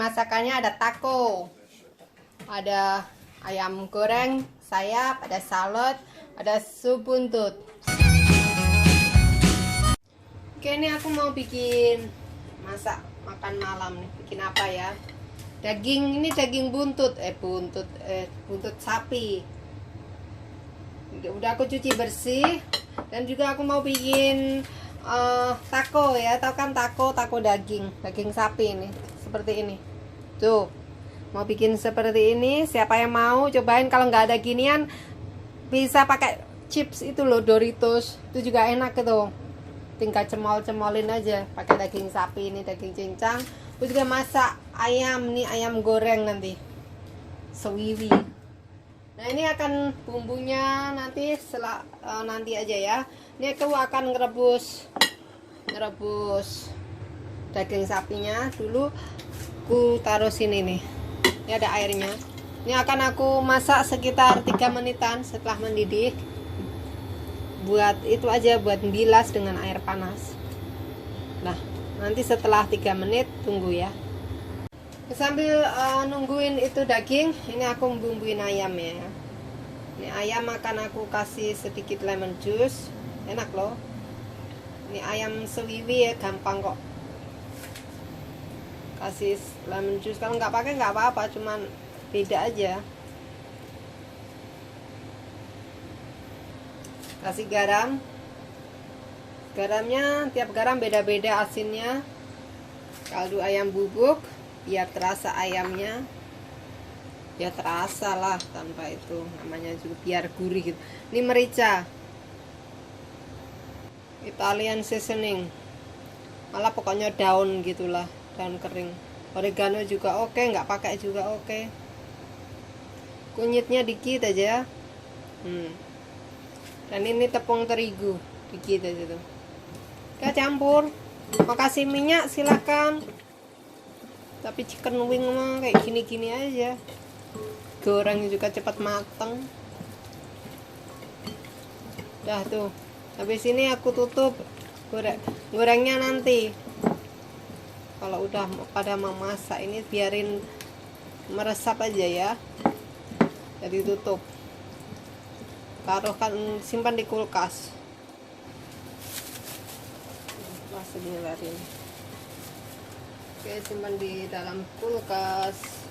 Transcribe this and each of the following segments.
masakannya ada taco, ada ayam goreng sayap, ada salad, ada sup buntut. Oke, ini aku mau bikin masak makan malam nih. Bikin apa ya? Daging, ini daging buntut sapi. Udah aku cuci bersih. Dan juga aku mau bikin taco ya. Tahu kan taco daging sapi ini. Seperti ini. Tuh. Mau bikin seperti ini. Siapa yang mau cobain, kalau nggak ada ginian bisa pakai chips itu loh, Doritos. Itu juga enak gitu. Tinggal cemol-cemolin aja pakai daging sapi ini, daging cincang. Aku juga masak ayam nih, ayam goreng nanti sewiwi. Nah, ini akan bumbunya nanti nanti aja ya. Ini aku akan ngerebus daging sapinya dulu. Aku taruh sini nih. Ini ada airnya. Ini akan aku masak sekitar 3 menitan setelah mendidih. Buat itu aja, buat bilas dengan air panas. Nah, nanti setelah 3 menit tunggu ya. Sambil nungguin itu daging, ini aku bumbuin ayam ya. Ini ayam akan aku kasih sedikit lemon juice. Enak loh. Ini ayam sewiwi ya, gampang kok. Kasih lemon juice, kalau nggak pakai nggak apa-apa, cuman beda aja. Kasih garam. Garamnya tiap garam beda-beda asinnya. Kaldu ayam bubuk biar terasa ayamnya. Ya terasa lah, tanpa itu namanya juga biar gurih gitu. Ini merica. Italian seasoning. Malah pokoknya daun gitulah, daun kering. Oregano juga oke, nggak pakai juga oke. Kunyitnya dikit aja. Dan ini tepung terigu dikit aja tuh. Kita campur. Mau kasih minyak silakan. Tapi chicken wing mah kayak gini-gini aja. Goreng juga cepat mateng. Dah tuh. Habis ini aku tutup. Gorengnya nanti. Kalau udah pada memasak ini biarin meresap aja ya. Jadi tutup. Taruhkan, simpan di kulkas. Masih dilarin. Oke, simpan di dalam kulkas.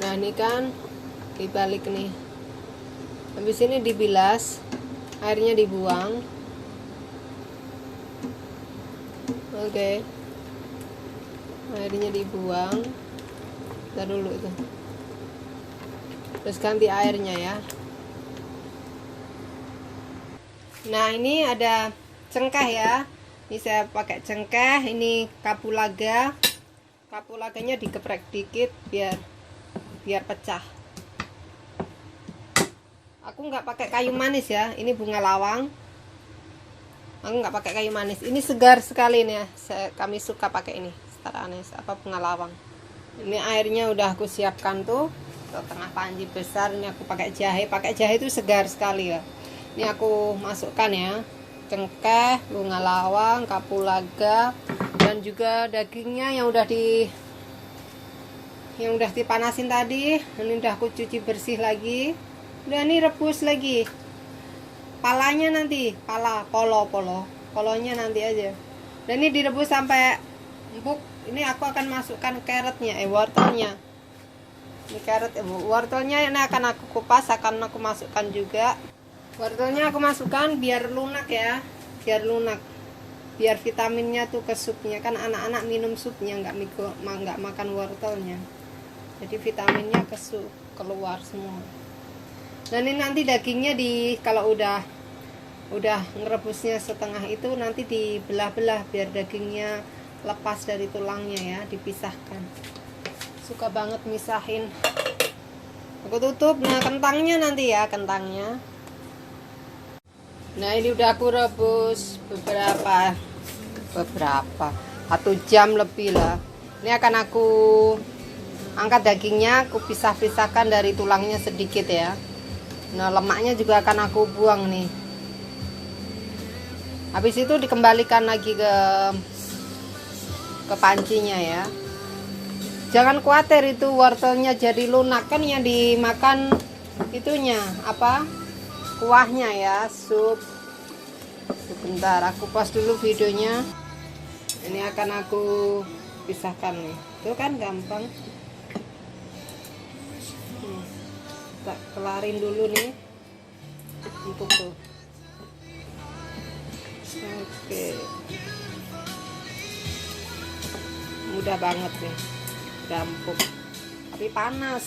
Nah, ini kan dibalik nih. Habis ini dibilas, airnya dibuang. Oke. Airnya dibuang. Bentar dulu itu. Terus ganti airnya ya. Nah, ini ada cengkeh ya. Ini saya pakai cengkeh. Ini kapulaga. Kapulaganya digeprek dikit biar pecah. Aku nggak pakai kayu manis ya. Ini bunga lawang. Aku nggak pakai kayu manis. Ini segar sekali nih ya. Kami suka pakai ini. Star anis apa bunga lawang. Ini airnya udah aku siapkan tuh. Setengah panci besar. Ini aku pakai jahe itu segar sekali ya. Ini aku masukkan ya, cengkeh, bunga lawang, kapulaga, dan juga dagingnya yang udah dipanasin tadi. Ini udah aku cuci bersih lagi. Udah, ini rebus lagi. Palanya nanti, polonya nanti aja. Dan ini direbus sampai empuk. Ini aku akan masukkan carrotnya, wortelnya. Ini carrot, wortelnya ini akan aku kupas, akan aku masukkan juga. Wortelnya aku masukkan biar lunak ya, biar vitaminnya tuh ke supnya. Kan anak-anak minum supnya, nggak makan wortelnya. Jadi vitaminnya ke sup, keluar semua. Dan ini nanti dagingnya kalau udah ngerebusnya setengah itu nanti dibelah-belah biar dagingnya lepas dari tulangnya ya, dipisahkan. Suka banget misahin. Aku tutup. Nah, kentangnya nanti ya, kentangnya. Nah, ini udah aku rebus beberapa 1 jam lebih lah. Ini akan aku angkat dagingnya, aku pisah-pisahkan dari tulangnya sedikit ya. Nah, lemaknya juga akan aku buang nih. Habis itu dikembalikan lagi ke ke pancinya ya. Jangan khawatir itu wortelnya jadi lunak, kan yang dimakan itunya apa, kuahnya ya, sup. Sebentar aku pause dulu videonya. Ini akan aku pisahkan nih, itu kan gampang. Tak kelarin dulu nih empuk tuh. Oke, mudah banget nih, udah empuk tapi panas.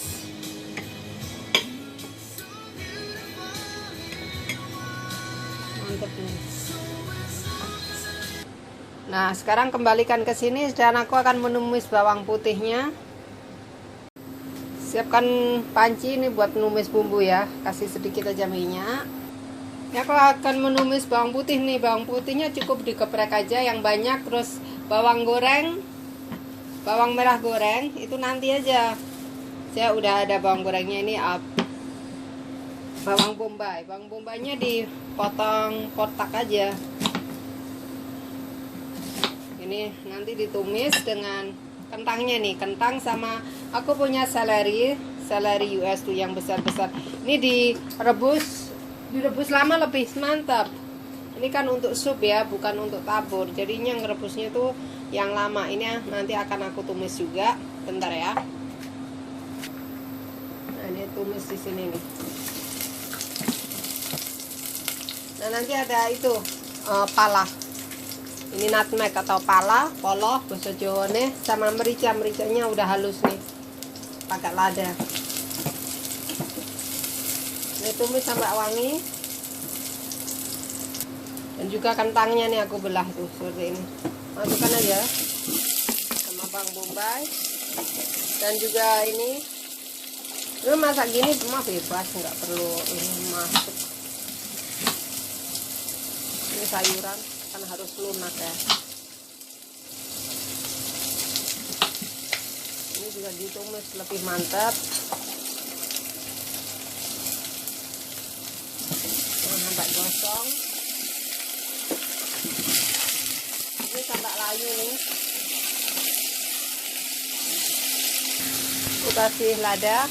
Mantep nih. Nah, sekarang kembalikan ke sini dan aku akan menumis bawang putihnya. Siapkan panci ini buat numis bumbu ya, kasih sedikit aja minyak. Ya, aku akan menumis bawang putih nih. Bawang putihnya cukup digeprek aja yang banyak, terus bawang goreng, bawang merah goreng itu nanti aja. Saya udah ada bawang gorengnya ini, bawang bombay. Bawang bombaynya dipotong kotak aja. Ini nanti ditumis dengan kentangnya nih, kentang sama aku punya seleri US tuh yang besar-besar. Ini direbus lama lebih mantap. Ini kan untuk sup ya, bukan untuk tabur. Jadinya ngerebusnya tuh yang lama. Ini nanti akan aku tumis juga. Bentar ya. Nah, ini tumis di sini nih. Nah, nanti ada itu pala. Ini nutmeg atau pala, poloh bahasa Jawa nih, sama merica. Mericanya udah halus nih, pakai lada. Ini tumis sampai wangi. Dan juga kentangnya nih aku belah tuh seperti ini. Masukkan aja sama bawang bombay. Dan juga ini, lu masak gini semua bebas, nggak perlu ini masuk. Ini sayuran kan harus lunak ya. Ini juga ditumis lebih mantap. Sampai gosong. Ini sampai layu nih. Aku kasih lada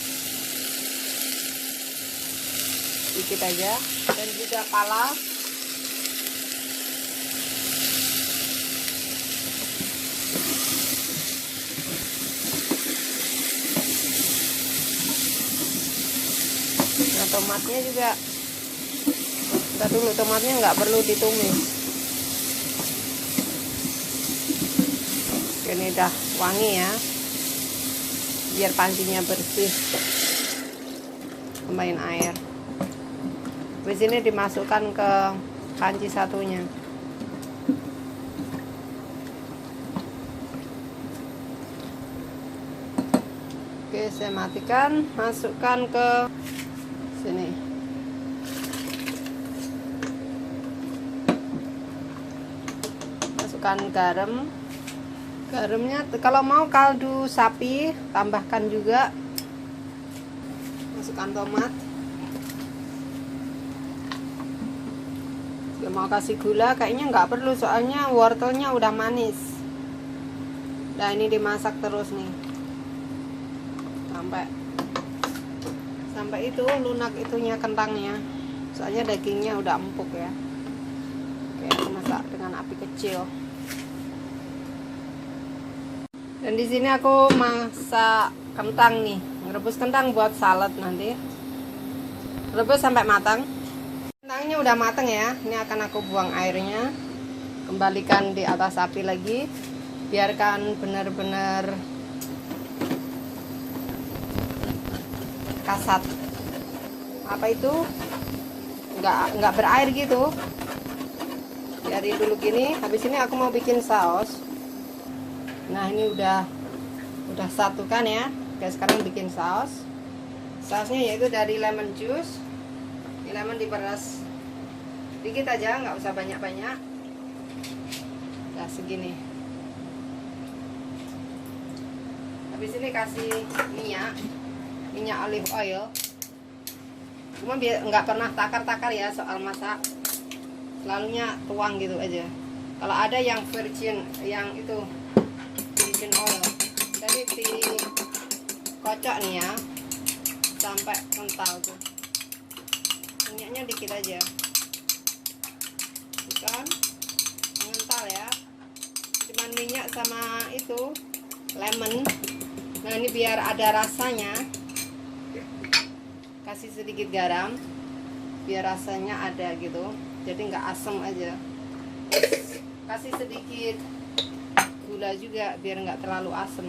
sedikit aja, dan juga pala. Nah, tomatnya juga, kita dulu tomatnya nggak perlu ditumis. Ini udah wangi ya, biar pancinya bersih. Tambahin air. Di sini dimasukkan ke panci satunya. Oke, saya matikan, masukkan ke sini. Masukkan garam. Garamnya kalau mau kaldu sapi tambahkan juga. Masukkan tomat. Kalau mau kasih gula kayaknya nggak perlu, soalnya wortelnya udah manis. Nah, ini dimasak terus nih sampai itu lunak itunya kentangnya, soalnya dagingnya udah empuk ya. Oke, aku masak dengan api kecil. Dan di sini aku masak kentang nih, ngerebus kentang buat salad nanti. Rebus sampai matang. Kentangnya udah matang ya. Ini akan aku buang airnya. Kembalikan di atas api lagi. Biarkan benar-benar kasat. Apa itu? Nggak berair gitu. Biarin dulu gini. Habis ini aku mau bikin saus. Nah, ini udah satu kan ya. Oke, sekarang bikin saus. Sausnya yaitu dari lemon juice. Ini lemon diperas dikit aja, nggak usah banyak-banyak. Nah, segini. Habis ini kasih minyak olive oil. Cuma biar nggak pernah takar-takar ya soal masak. Selalunya tuang gitu aja. Kalau ada yang virgin, yang itu golden oil. Jadi dikocok nih ya sampai kental tuh. Minyaknya dikit aja, bukan mengental ya, cuman minyak sama itu lemon. Nah ini biar ada rasanya, kasih sedikit garam biar rasanya ada gitu, jadi nggak asem aja. Kasih sedikit gula juga biar nggak terlalu asem.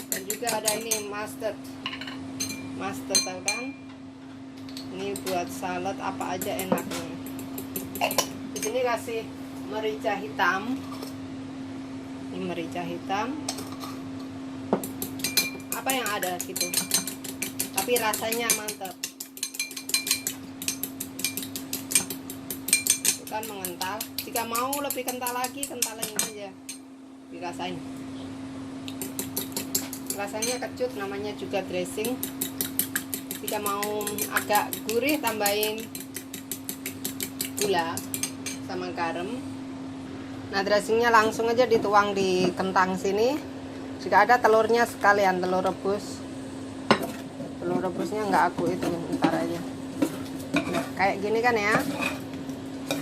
Dan juga ada ini mustard tahu kan, ini buat salad apa aja enaknya. Di sini kasih merica hitam, ini merica hitam apa yang ada gitu, tapi rasanya mantap. Itu kan mengental, jika mau lebih kental lagi kentalin aja, dirasain. Rasanya kecut, namanya juga dressing. Jika mau agak gurih tambahin gula sama garam. Nah dressingnya langsung aja dituang di kentang sini. Jika ada telurnya sekalian, telur rebus. Telur rebusnya nggak aku itu, ntar aja. Nah, kayak gini kan ya.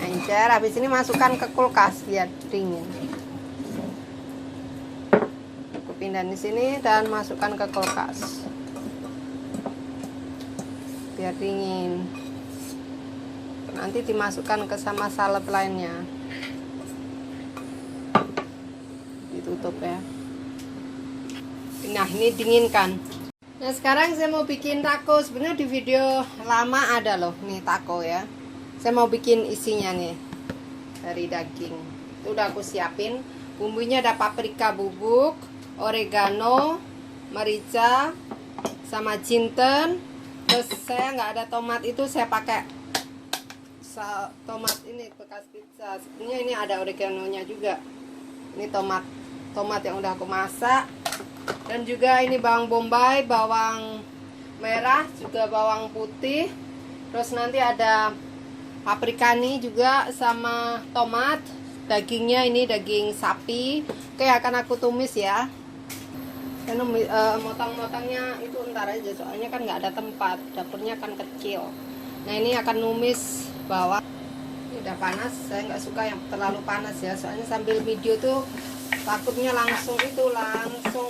Encer, habis ini masukkan ke kulkas biar dingin. Aku pindah di sini dan masukkan ke kulkas biar dingin. Nanti dimasukkan ke sama salad lainnya. Ditutup ya. Nah ini dinginkan. Nah sekarang saya mau bikin taco. Sebenarnya di video lama ada loh nih taco ya. Saya mau bikin isinya nih dari daging. Itu udah aku siapin. Bumbunya ada paprika bubuk, oregano, merica, sama jinten. Terus saya nggak ada tomat, itu saya pakai tomat ini bekas pizza. Sebenarnya ini ada oreganonya juga. Ini tomat yang udah aku masak. Dan juga ini bawang bombay, bawang merah, juga bawang putih. Terus nanti ada paprika nih juga sama tomat. Dagingnya ini daging sapi. Oke, akan aku tumis ya. Saya motong-motongnya itu ntar aja, soalnya kan nggak ada tempat, dapurnya kan kecil. Nah ini akan numis bawang. Ini udah panas, saya nggak suka yang terlalu panas ya, soalnya sambil video tuh takutnya langsung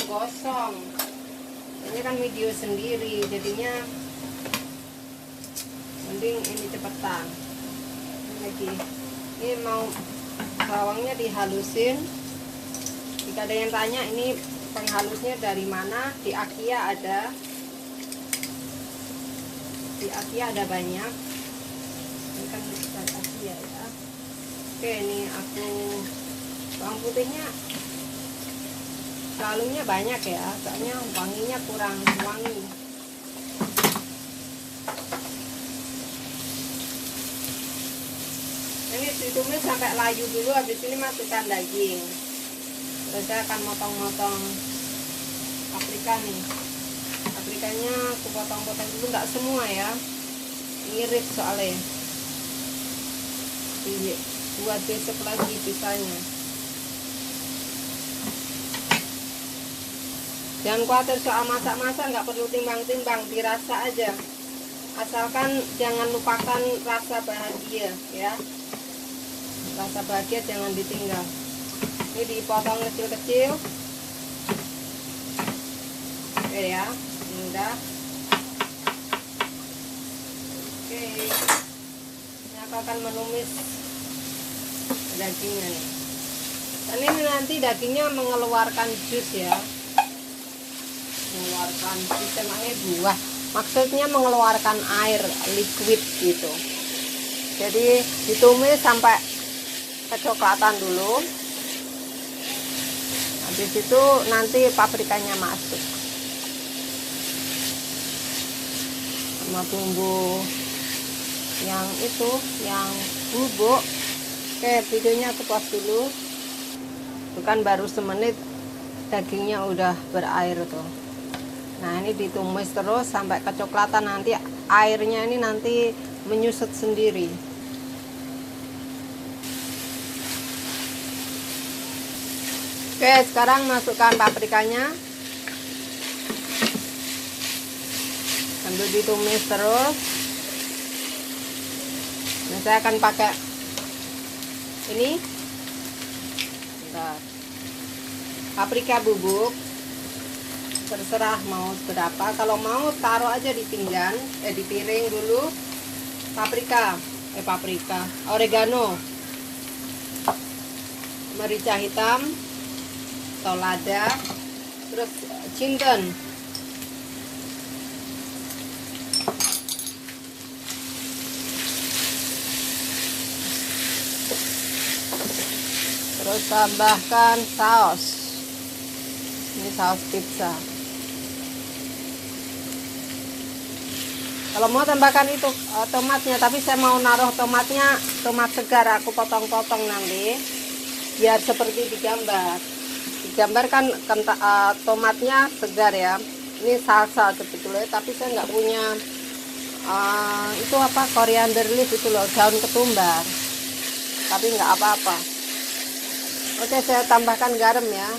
gosong. Ini kan video sendiri, jadinya mending ini cepetan. Ini lagi, ini mau bawangnya dihalusin. Jika ada yang tanya ini penghalusnya dari mana, di Akia ada. Di Akia ada banyak. Ini kan dari Akia ya. Oke, ini aku bawang putihnya lalunya banyak ya, soalnya wanginya kurang wangi. Ini ditumis sampai layu dulu, habis ini masukkan daging. Terus saya akan motong-motong paprika nih. Paprikanya aku potong-potong dulu, nggak semua ya, ngirit soalnya. Buat besok lagi sisanya. Jangan khawatir soal masak-masak, nggak perlu timbang-timbang, dirasa aja. Asalkan jangan lupakan rasa bahagia ya. Rasa bahagia jangan ditinggal. Ini dipotong kecil-kecil. Oke ya, ini udah. Oke. Ini aku akan menumis dagingnya nih. Dan ini nanti dagingnya mengeluarkan jus ya. Mengeluarkan jus, emangnya buah. Maksudnya mengeluarkan air liquid gitu. Jadi ditumis sampai kecoklatan dulu. Habis itu nanti paprikanya masuk sama bumbu yang itu, yang bubuk. Oke, videonya aku pause dulu. Bukan baru semenit dagingnya udah berair tuh. Nah ini ditumis terus sampai kecoklatan, nanti airnya ini nanti menyusut sendiri. Oke, sekarang masukkan paprikanya. Sambil ditumis terus. Nah, saya akan pakai ini. Bentar. Paprika bubuk. Terserah mau berapa. Kalau mau taruh aja di pinggan, di piring dulu. Paprika, oregano, merica hitam, atau lada, terus jinten, terus tambahkan saus. Ini saus pizza. Kalau mau tambahkan itu tomatnya, tapi saya mau naruh tomatnya, tomat segar, aku potong-potong nanti biar seperti di gambar. Di gambar kan tomatnya segar ya. Ini salsa sebetulnya, tapi saya nggak punya itu apa, coriander leaf itu loh, daun ketumbar. Tapi nggak apa-apa. Oke, saya tambahkan garam ya.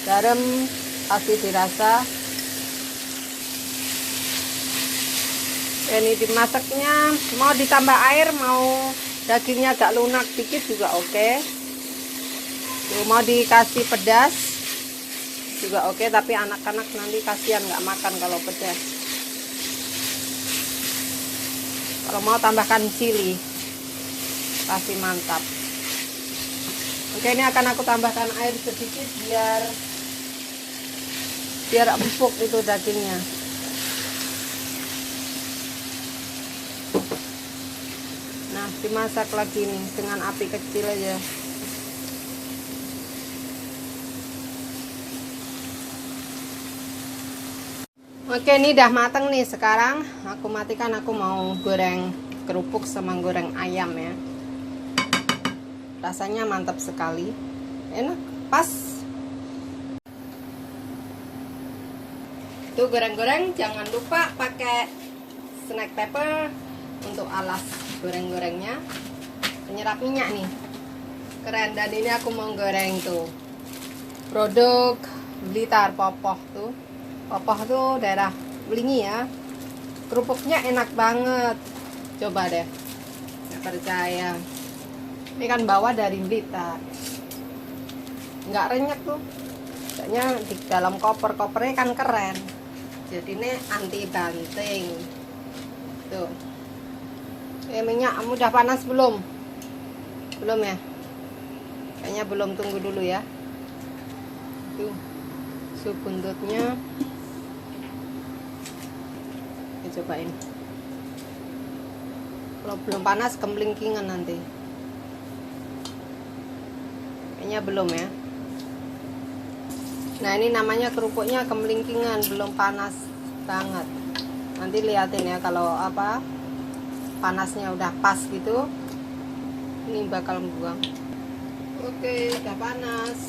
Garam kasih dirasa. Ini dimasaknya, mau ditambah air, mau dagingnya agak lunak dikit juga oke. Mau dikasih pedas juga oke, tapi anak-anak nanti kasihan nggak makan kalau pedas. Kalau mau tambahkan chili, kasih mantap. Oke, ini akan aku tambahkan air sedikit biar empuk itu dagingnya. Nah, dimasak lagi nih dengan api kecil aja. Oke, ini udah mateng nih. Sekarang aku matikan, aku mau goreng kerupuk sama goreng ayam ya. Rasanya mantap sekali. Enak, pas. Tuh goreng-goreng, jangan lupa pakai snack pepper untuk alas goreng-gorengnya, penyerap minyak nih, keren. Dan ini aku mau goreng tuh produk Blitar, Popoh tuh daerah Belingi ya. Kerupuknya enak banget, coba deh, nggak percaya. Ini kan bawa dari Blitar, nggak renyek tuh, kayaknya di dalam kopernya kan keren. Jadi ini anti banting tuh. Minyak kamu udah panas belum? Belum ya? Kayaknya belum, tunggu dulu ya. Tuh, sup buntutnya. Cobain. Kalau belum panas kemlingkingan nanti. Kayaknya belum ya. Nah, ini namanya kerupuknya kemlingkingan, belum panas banget. Nanti liatin ya, kalau apa panasnya udah pas gitu, ini bakal buang. Oke, udah panas.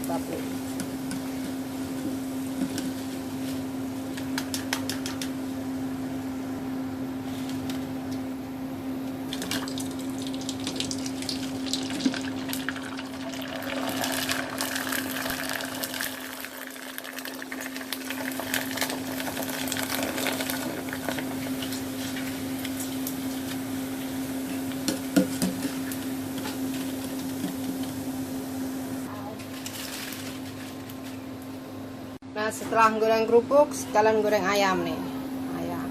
Mantap. Nah, setelah goreng kerupuk, sekalian goreng ayam nih. Ayam.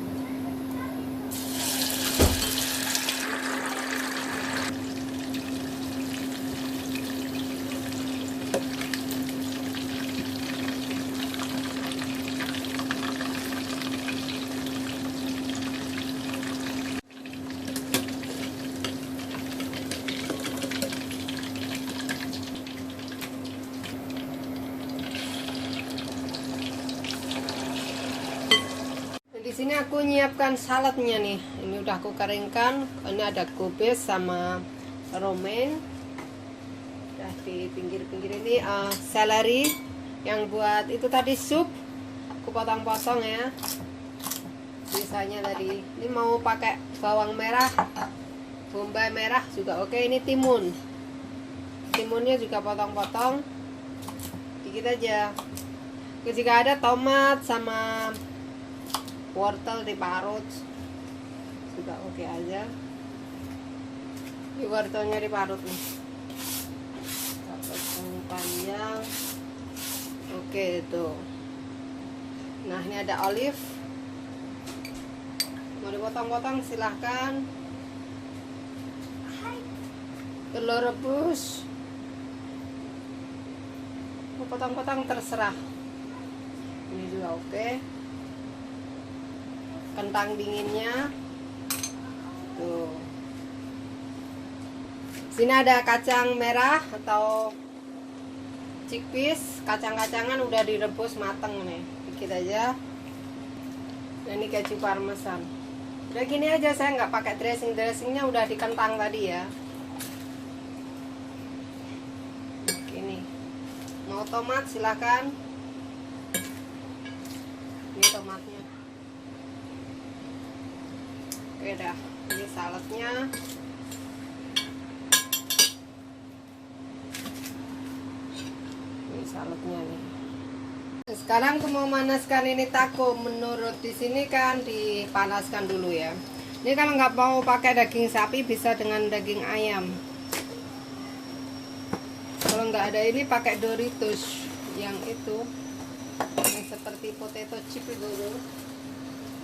sini aku nyiapkan saladnya nih. Ini udah aku keringkan. Ini ada kubis sama romaine. Udah di pinggir-pinggir ini seleri yang buat itu tadi sup. Aku potong-potong ya. Sisanya tadi. Ini mau pakai bawang merah, bombay merah juga oke. Ini timun. Timunnya juga potong-potong. Dikit aja. Jika ada tomat sama wortel diparut juga oke aja. Ini wortelnya diparut nih. Potong panjang. Oke tuh. Nah ini ada olive. Mau dipotong-potong silahkan. Telur rebus. Mau potong-potong terserah. Ini juga oke. Kentang dinginnya. Tuh. Sini ada kacang merah atau chickpeas. Kacang-kacangan udah direbus mateng nih. Dikit aja. Nah, ini keju parmesan. Udah gini aja, saya nggak pakai dressingnya udah di kentang tadi ya. Gini. Mau tomat silakan. Ini tomatnya. Oke dah. Ini saladnya. Ini saladnya nih. Sekarang aku mau manaskan ini taco. Menurut di sini kan dipanaskan dulu ya. Ini kalau nggak mau pakai daging sapi bisa dengan daging ayam. Kalau nggak ada ini pakai Doritos yang itu, yang seperti potato chip itu dulu.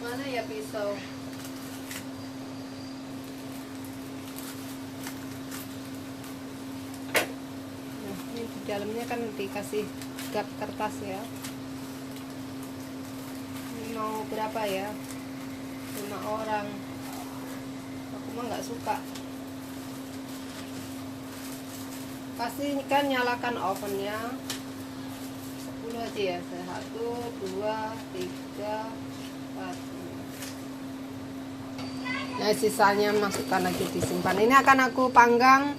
Mana ya pisau? Nah, ini di dalamnya kan dikasih gap kertas ya. Ini mau berapa ya? 5 orang. Aku mah nggak suka. Pastikan nyalakan ovennya 10 aja ya. 1, 2, 3, 4. Nah sisanya masukkan lagi disimpan. Ini akan aku panggang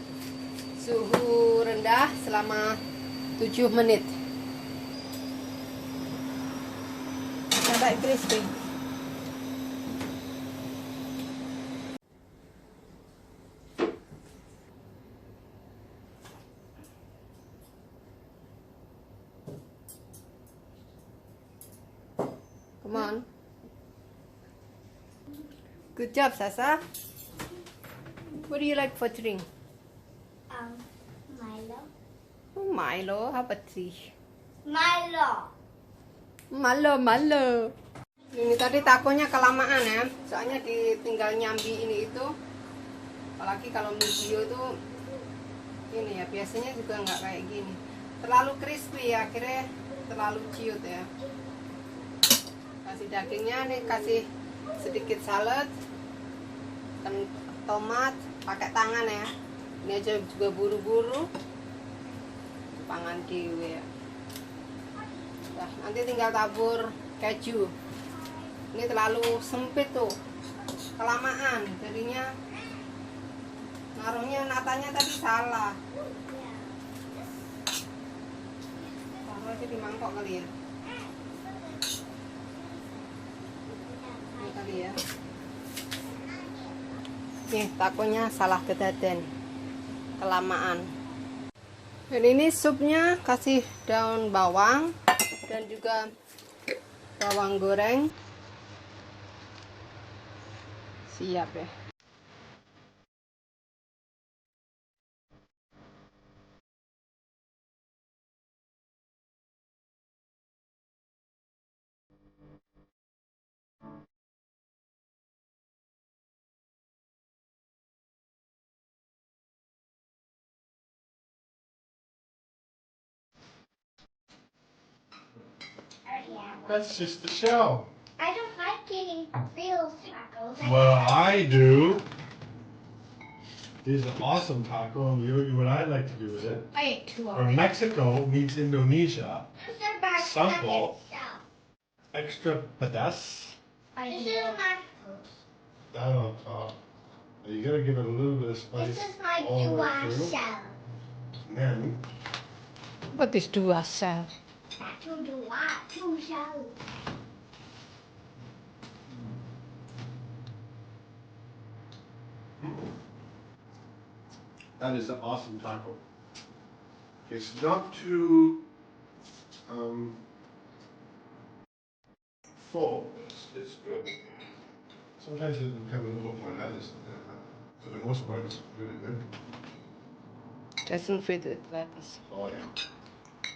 suhu rendah selama 7 menit sampai crispy. Come on. Good job, Sasa. What do you like for drink? Milo. Oh, Milo, how about tea? Milo. Malo. Ini tadi takonya kelamaan ya. Soalnya ditinggal nyambi ini itu. Apalagi kalau video itu ini ya, biasanya juga nggak kayak gini. Terlalu crispy ya, akhirnya terlalu ciut ya. Kasih dagingnya nih, kasih sedikit salad. Tomat pakai tangan ya. Ini aja juga buru-buru. Pangan dewe ya. Nah, nanti tinggal tabur keju. Ini terlalu sempit tuh. Kelamaan jadinya. Naruhnya natanya tadi salah. Taruh aja di mangkok kali ya. Ini kali ya. Nih takonya salah kedaden, kelamaan. Dan ini supnya kasih daun bawang dan juga bawang goreng. Siap ya. That's just the shell. I don't like eating real tacos. Well, I do. These are awesome taco. What I like to do with it. I ate 2 Or already. Mexico meets Indonesia. They're back Sample. stuff. Extra pedas. This is my. That on top. You gotta give it a little bit of spice This is my all the way dua through. shell. And then What is dua shell? Two shell. that is an awesome taco. It's not too full. It's good. Sometimes it can have a little more lettuce, for the most part, it's really good. Doesn't fit with lettuce. Oh yeah.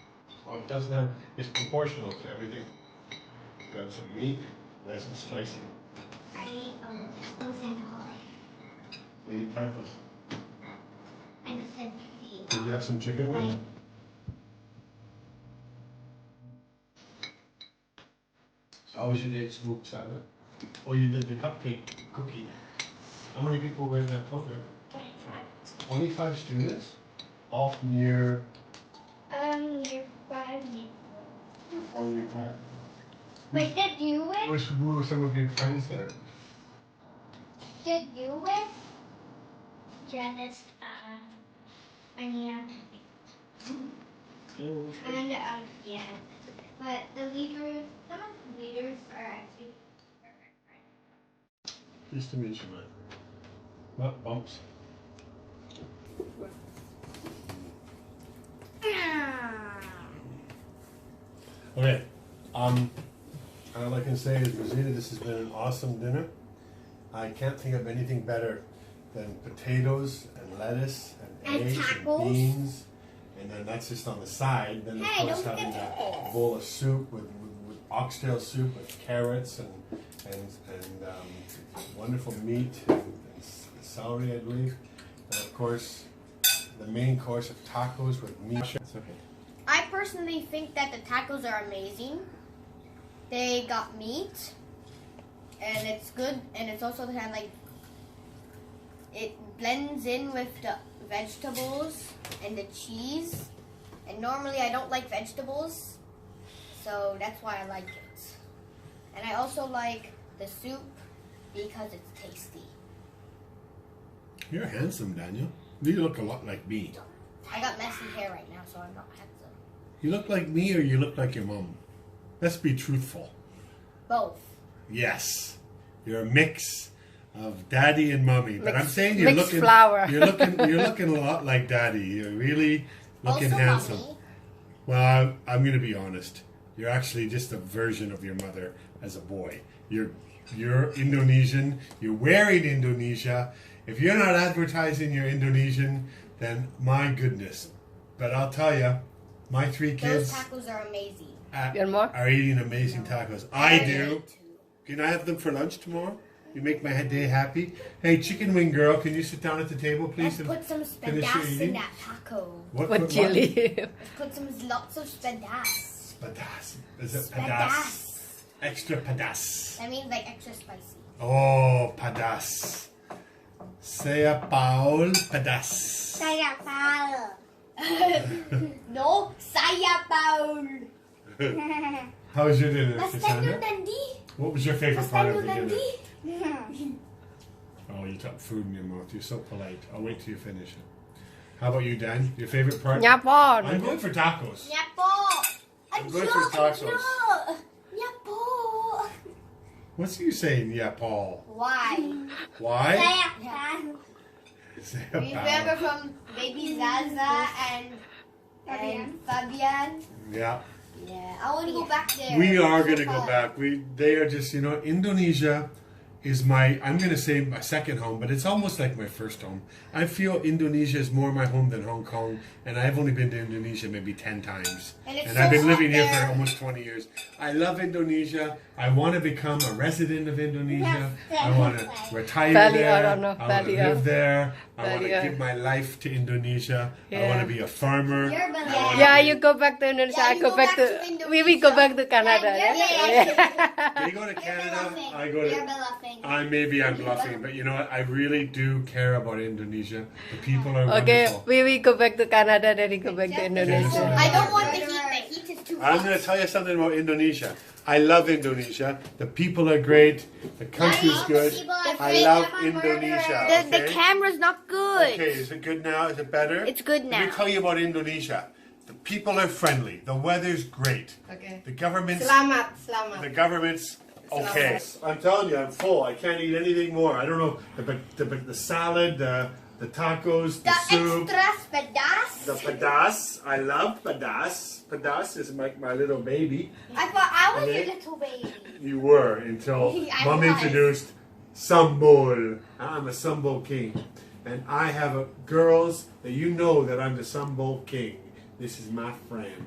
Well, it doesn't have. It's proportional to everything. Got some meat, nice and spicy. I ate those and all. Meat peppers. I said Did you have some chicken with it? So how was your day at school, Saturday? Oh, you did the cupcake cookie. How many people were in that program? 25 students? All from year Year 5. or year 5? Wait, did you win? Who were some of your friends there? Did you win? Janice, Anya, and yeah. But the leaders, some of the leaders are actually. Just to mention that. What bumps? Okay. All I can say is, Rosita, this has been an awesome dinner. I can't think of anything better than potatoes and lettuce and And eggs tacos. and beans. And then that's just on the side. Then of Hey, course don't having forget a bowl of soup with oxtail soup with carrots and wonderful meat and celery, I believe. And of course, the main course of tacos with meat. It's okay. I personally think that the tacos are amazing. They got meat, and it's good, and it's also kind of like, it blends in with the vegetables and the cheese. And normally I don't like vegetables, so that's why I like it. And I also like the soup because it's tasty. You're handsome, Daniel. You look a lot like me. I got messy hair right now, so I'm not handsome. You look like me or you look like your mom? Let's be truthful. Both. Yes. You're a mix of daddy and mommy. But I'm saying you're mixed looking flower. you're looking a lot like daddy. You're really looking Also handsome. mommy. Well, I'm going to be honest. You're actually just a version of your mother as a boy. You're Indonesian. You're wearing Indonesia. If you're not advertising you're Indonesian, then my goodness. But I'll tell you, my 3 Those kids tacos are amazing. You want more? are eating amazing tacos. I do. Can I have them for lunch tomorrow? You make my day happy. Hey, chicken wing girl, can you sit down at the table, please? Let's put some finish your spadas in eating? that taco. What chili? Put some lots of spadas. Padas. Is it Spadas. padas? Extra padas. I mean like extra spicy. Oh, padas. Saya Paul padas. Saya Paul. No, saya Paul. How was your dinner, Mas Cassandra? Nandi. What was your favorite part of the dinner? Nandi. Oh, you got food in your mouth. You're so polite. I'll wait till you finish it. How about you, Dan? Your favorite part? Nyapon. I'm going for tacos. Nyapo. I'm going for tacos. Nyapo. What's you saying, yeah, Paul? Why? Why? Saya Yeah. Paul. Say Remember about- from Baby Zaza and Fabian? Yeah. Yeah, I want to go back there. We are So going to go fun. back. They are just, Indonesia is I'm going to say my second home, but it's almost like my first home. I feel Indonesia is more my home than Hong Kong, and I've only been to Indonesia maybe 10 times. And it's I've so been living hot here for there. almost 20 years. I love Indonesia. I want to become a resident of Indonesia. I want to retire Bali, there. I don't know. I want to Bali, live there. I want Bali, to give my life to Indonesia. I Yeah. want to be a farmer. You're Bali. I wanna Yeah, be- you go back to Indonesia. Yeah, I you go go back back to. to We go Indonesia. back to Canada. Yeah, They go to Canada. I go You're to. bluffing. Maybe I'm bluffing, but you know what? I really do care about Indonesia. The people are Okay, wonderful. we go back to Canada, then we go back to Indonesia. I don't want the heat. The heat is too hot. I'm going to tell you something about Indonesia. I love Indonesia. The people are great. The country's good. I love Indonesia. The camera's not good. Okay, is it good now? Is it better? It's good Let now. me tell you about Indonesia. The people are friendly. The weather's great. Okay. The government's Selamat. the government's okay. I'm telling you, I'm full. I can't eat anything more. I don't know the salad, the tacos, the soup, extras pedas. the pedas. I love pedas. Pedas is like my little baby. I thought I was Okay. your little baby. You were until I Mom was. introduced sambol. I'm a sambol king, and I have girls that you know that I'm the sambol king. This is my friend.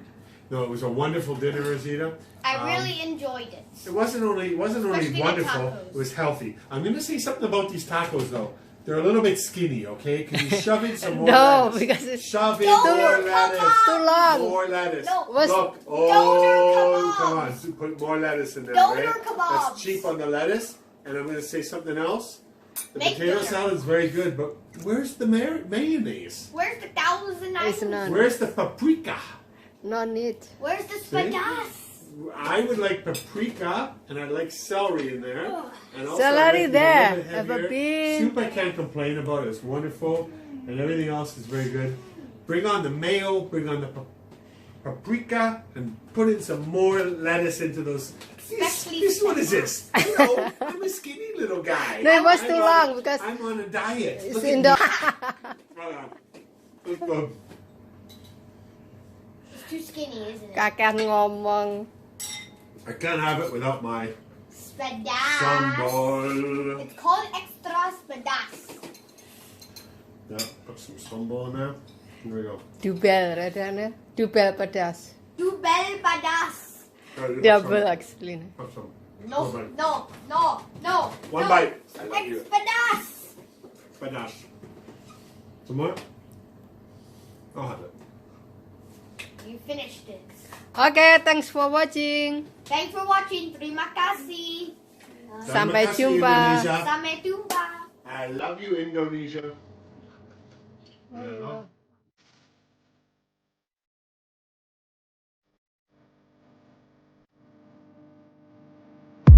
No, it was a wonderful dinner, Rosita. I really enjoyed it. It wasn't only Especially the wonderful. tacos. It was healthy. I'm going to say something about these tacos though. They're a little bit skinny. Okay, can you shove in some more No, lettuce? because it's Shove in Don't more come lettuce. too long. More lettuce. No. Was- Look. Donor Oh, kebabs. come on. So put more lettuce in there, Donor right? kebabs. That's cheap on the lettuce. And I'm going to say something else. The Make potato dinner. salad is very good, but where's the mayonnaise? Where's the thousand It's items? not. Where's the paprika? No need. Where's the pedas? I would like paprika, and I'd like celery in there. And also Celery I'd like it a there. little bit Have a heavier. bean. Soup I can't complain about. It's wonderful, and everything else is very good. Bring on the mayo. Bring on the paprika, and put in some more lettuce into those. Especially This what is this? You know, I'm a skinny little guy. No, it was I'm too on- long because I'm on a diet. it's Look in at the. me. Hold on. Let's go. It's too skinny, isn't it? Kakak ngomong. I can't have it without my Pedas. sambal. It's called extras pedas. Yeah, put some sambal in there. Here we go. Dubel, Radana. Dubel pedas. Dubel pedas. Double explain. Have some. No, One bite. no. One no. bite. I love you. Pedas. Pedas. Some more? I'll have it. You finished it. Okay, thanks for watching. Thanks for watching. Terima kasih. Sampai Terima kasih, jumpa. Indonesia. Sampai jumpa. I love you, Indonesia. Oh, Yeah.